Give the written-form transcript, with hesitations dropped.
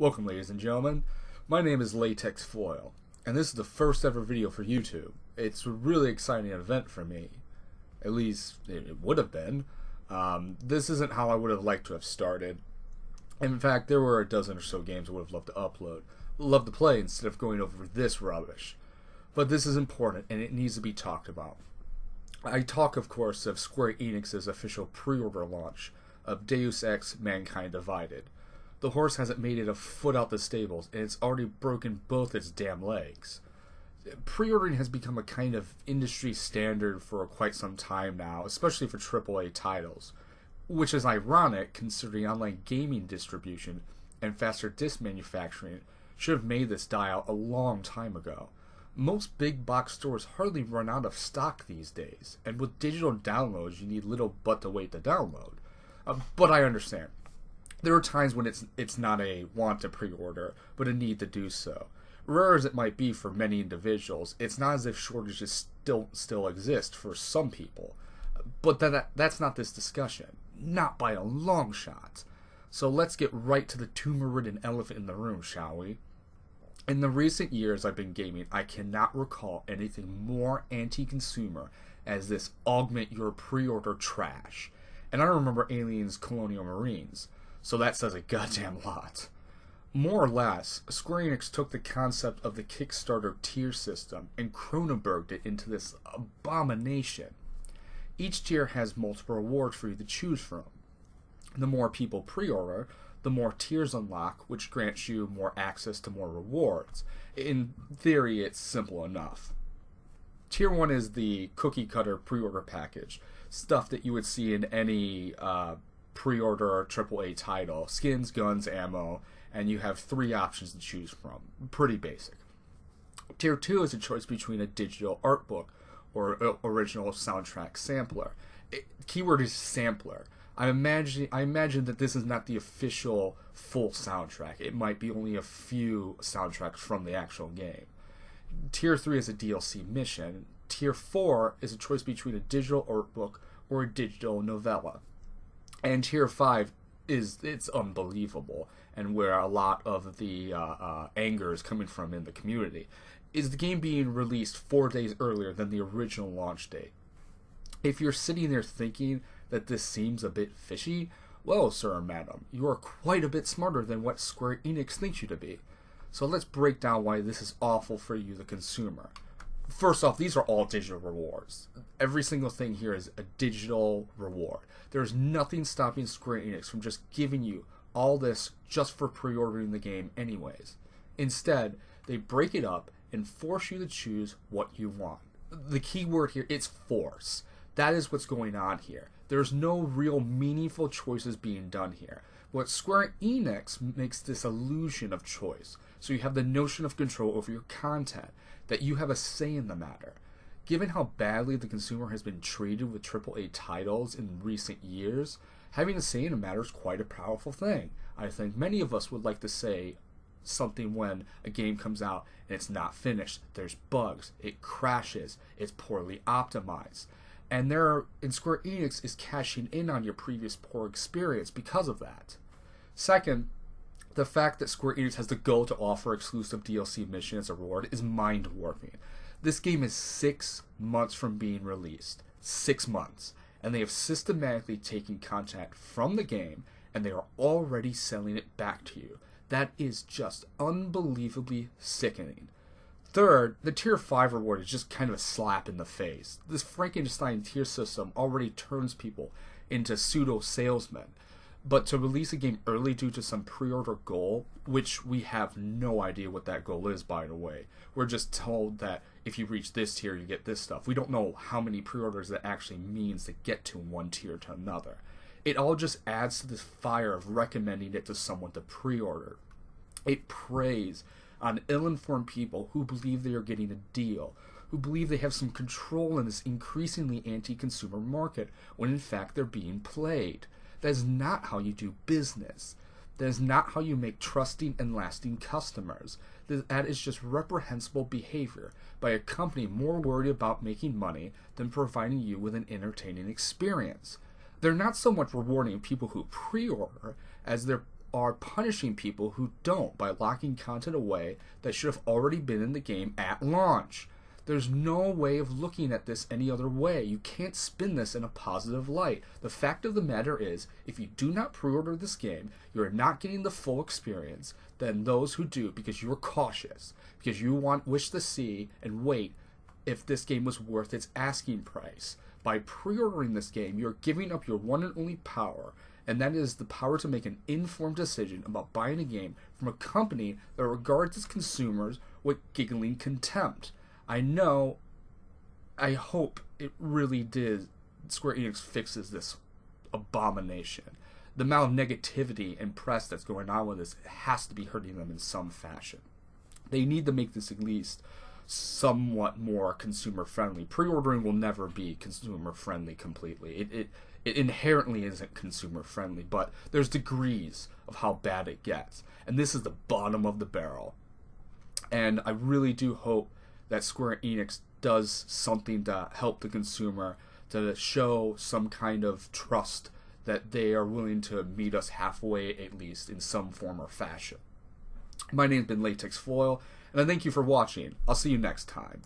Welcome, ladies and gentlemen. My name is LatexFoil, and this is the first ever video for YouTube. It's a really exciting event for me. At least, it would have been. This isn't how I would have liked to have started. In fact, there were a dozen or so games I would have loved to upload, loved to play instead of going over this rubbish. But this is important, and it needs to be talked about. I talk, of course, of Square-Enix's official pre-order launch of Deus Ex: Mankind Divided. The horse hasn't made it a foot out the stables, and it's already broken both its damn legs. Pre-ordering has become a kind of industry standard for quite some time now, especially for AAA titles, which is ironic considering online gaming distribution and faster disc manufacturing should have made this dial a long time ago. Most big box stores hardly run out of stock these days, and with digital downloads you need little but to wait to download. But I understand. There are times when it's not a want to pre-order, but a need to do so. Rare as it might be for many individuals, it's not as if shortages still exist for some people. But that's not this discussion. Not by a long shot. So let's get right to the tumor-ridden elephant in the room, shall we? In the recent years I've been gaming, I cannot recall anything more anti-consumer as this augment your pre-order trash. And I remember Aliens Colonial Marines. So that says a goddamn lot. More or less, Square-Enix took the concept of the Kickstarter tier system and Cronenberged it into this abomination. Each tier has multiple rewards for you to choose from. The more people pre-order, the more tiers unlock, which grants you more access to more rewards. In theory, it's simple enough. Tier 1 is the cookie-cutter pre-order package, stuff that you would see in any pre-order AAA title: skins, guns, ammo, and you have 3 options to choose from. Pretty basic. Tier 2 is a choice between a digital art book or original soundtrack sampler. Keyword is sampler. I imagine that this is not the official full soundtrack. It might be only a few soundtracks from the actual game. Tier 3 is a DLC mission. Tier 4 is a choice between a digital art book or a digital novella. And Tier 5 it's unbelievable, and where a lot of the anger is coming from in the community, is the game being released 4 days earlier than the original launch date. If you're sitting there thinking that this seems a bit fishy, well, sir or madam, you are quite a bit smarter than what Square Enix thinks you to be. So let's break down why this is awful for you, the consumer. First off, these are all digital rewards. Every single thing here is a digital reward. There's nothing stopping Square Enix from just giving you all this just for pre-ordering the game anyways. Instead, they break it up and force you to choose what you want. The key word here, it's force. That is what's going on here. There's no real meaningful choices being done here. What Square Enix makes this illusion of choice. So you have the notion of control over your content, that you have a say in the matter. Given how badly the consumer has been treated with AAA titles in recent years, having a say in a matter is quite a powerful thing. I think many of us would like to say something when a game comes out and it's not finished, there's bugs, it crashes, it's poorly optimized. And Square Enix is cashing in on your previous poor experience because of that. Second, the fact that Square Enix has the goal to offer exclusive DLC mission as a reward is mind-warping. This game is 6 months from being released. 6 months. And they have systematically taken content from the game, and they are already selling it back to you. That is just unbelievably sickening. Third, the Tier 5 reward is just kind of a slap in the face. This Frankenstein tier system already turns people into pseudo-salesmen. But to release a game early due to some pre-order goal, which we have no idea what that goal is, by the way. We're just told that if you reach this tier, you get this stuff. We don't know how many pre-orders that actually means to get to one tier to another. It all just adds to this fire of recommending it to someone to pre-order. It preys on ill-informed people who believe they are getting a deal, who believe they have some control in this increasingly anti-consumer market, when in fact they're being played. That is not how you do business. That is not how you make trusting and lasting customers. That is just reprehensible behavior by a company more worried about making money than providing you with an entertaining experience. They're not so much rewarding people who pre-order as they're are punishing people who don't by locking content away that should have already been in the game at launch. There's no way of looking at this any other way. You can't spin this in a positive light. The fact of the matter is, if you do not pre-order this game, you're not getting the full experience than those who do, because you're cautious, because you wish to see and wait if this game was worth its asking price. By pre-ordering this game, you're giving up your one and only power, and that is the power to make an informed decision about buying a game from a company that regards its consumers with giggling contempt. I hope it really did. Square Enix fixes this abomination. The amount of negativity and press that's going on with this has to be hurting them in some fashion. They need to make this at least somewhat more consumer friendly. Pre-ordering will never be consumer friendly completely. It inherently isn't consumer friendly, but there's degrees of how bad it gets. And this is the bottom of the barrel. And I really do hope that Square Enix does something to help the consumer, to show some kind of trust that they are willing to meet us halfway, at least in some form or fashion. My name's been LatexFoil, and I thank you for watching. I'll see you next time.